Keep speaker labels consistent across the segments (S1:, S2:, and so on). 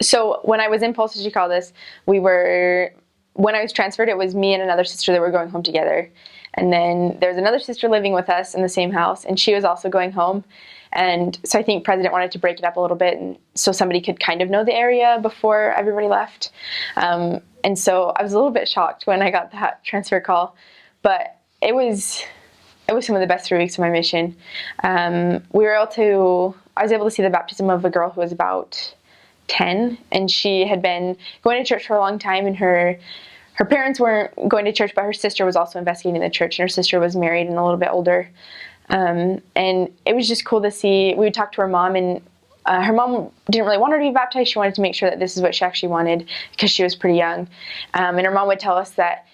S1: So when I was in Piracicaba, when I was transferred, it was me and another sister that were going home together. And then there was another sister living with us in the same house, and she was also going home. And so I think President wanted to break it up a little bit, and so somebody could kind of know the area before everybody left. And so I was a little bit shocked when I got that transfer call, but it was some of the best 3 weeks of my mission. I was able to see the baptism of a girl who was about 10, and she had been going to church for a long time, and her parents weren't going to church, but her sister was also investigating the church, and her sister was married and a little bit older. And it was just cool to see. We would talk to her mom, and her mom didn't really want her to be baptized. She wanted to make sure that this is what she actually wanted because she was pretty young. And her mom would tell us that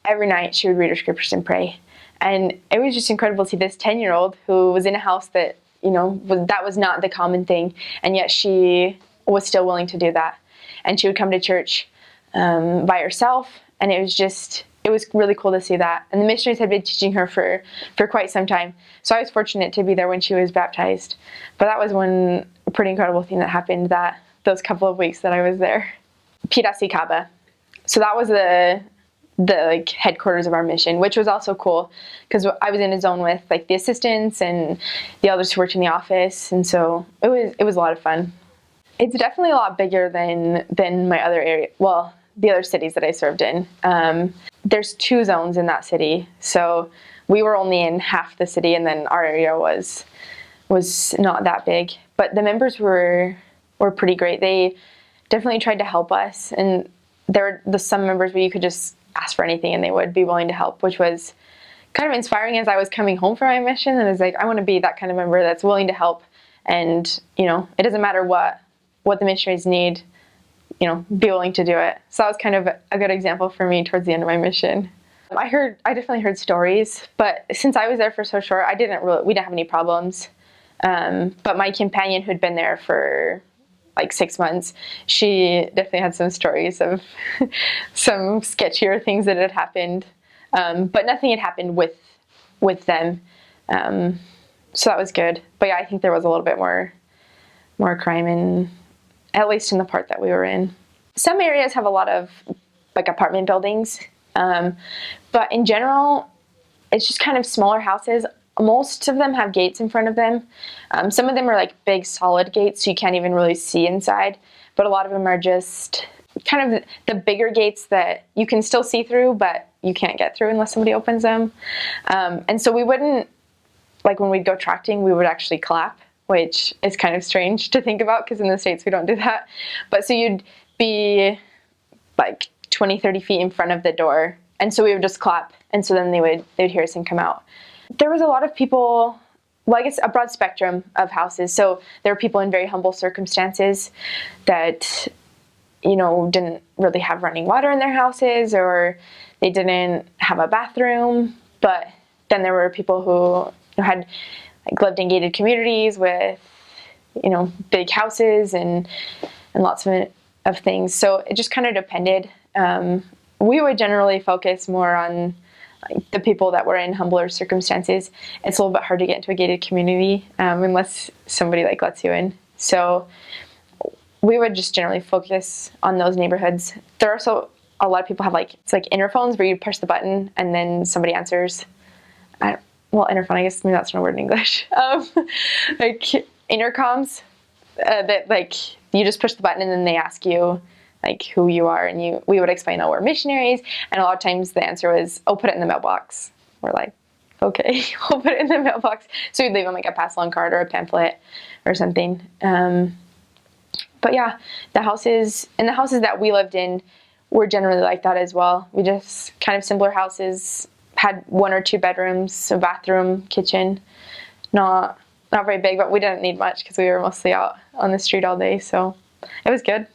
S1: every night she would read her scriptures and pray. And it was just incredible to see this 10-year-old who was in a house that, that was not the common thing. And yet she was still willing to do that. And she would come to church by herself. And it was really cool to see that. And the missionaries had been teaching her for quite some time. So I was fortunate to be there when she was baptized. But that was one pretty incredible thing that happened those couple of weeks that I was there. Piracicaba. So that was the headquarters of our mission, which was also cool because I was in a zone with the assistants and the elders who worked in the office. And so it was a lot of fun. It's definitely a lot bigger than my other area. Well, the other cities that I served in. There's 2 zones in that city, so we were only in half the city, and then our area was not that big. But the members were pretty great. They definitely tried to help us, and there were some members where you could just ask for anything and they would be willing to help, which was kind of inspiring as I was coming home from my mission. And I was like, I want to be that kind of member that's willing to help, and it doesn't matter what the missionaries need. Be willing to do it. So that was kind of a good example for me towards the end of my mission. I definitely heard stories, but since I was there for so short, we didn't have any problems. But my companion who'd been there for 6 months, she definitely had some stories of some sketchier things that had happened. But nothing had happened with them. So that was good. But yeah, I think there was a little bit more crime at least in the part that we were in. Some areas have a lot of apartment buildings, but in general, it's just kind of smaller houses. Most of them have gates in front of them. Some of them are big solid gates, so you can't even really see inside, but a lot of them are just kind of the bigger gates that you can still see through, but you can't get through unless somebody opens them. And so we wouldn't, when we'd go tracting, we would actually clap, which is kind of strange to think about because in the States we don't do that. But so you'd be 20, 30 feet in front of the door, and so we would just clap, and so then they'd hear us and come out. There was a lot of people, I guess a broad spectrum of houses. So there were people in very humble circumstances that, didn't really have running water in their houses, or they didn't have a bathroom. But then there were people who had lived in gated communities with, big houses and lots of things. So it just kind of depended. We would generally focus more on the people that were in humbler circumstances. It's a little bit hard to get into a gated community unless somebody lets you in. So we would just generally focus on those neighborhoods. There are also a lot of people have it's interphones where you push the button and then somebody answers. Interphone, I guess maybe that's not a word in English. Intercoms that you just push the button and then they ask you who you are, and we would explain, we're missionaries, and a lot of times the answer was, put it in the mailbox. We're okay, we'll put it in the mailbox. So we'd leave them a pass along card or a pamphlet or something. But yeah, the houses that we lived in were generally like that as well. We just kind of simpler houses, had 1 or 2 bedrooms, a bathroom, kitchen, not very big, but we didn't need much because we were mostly out on the street all day, so it was good.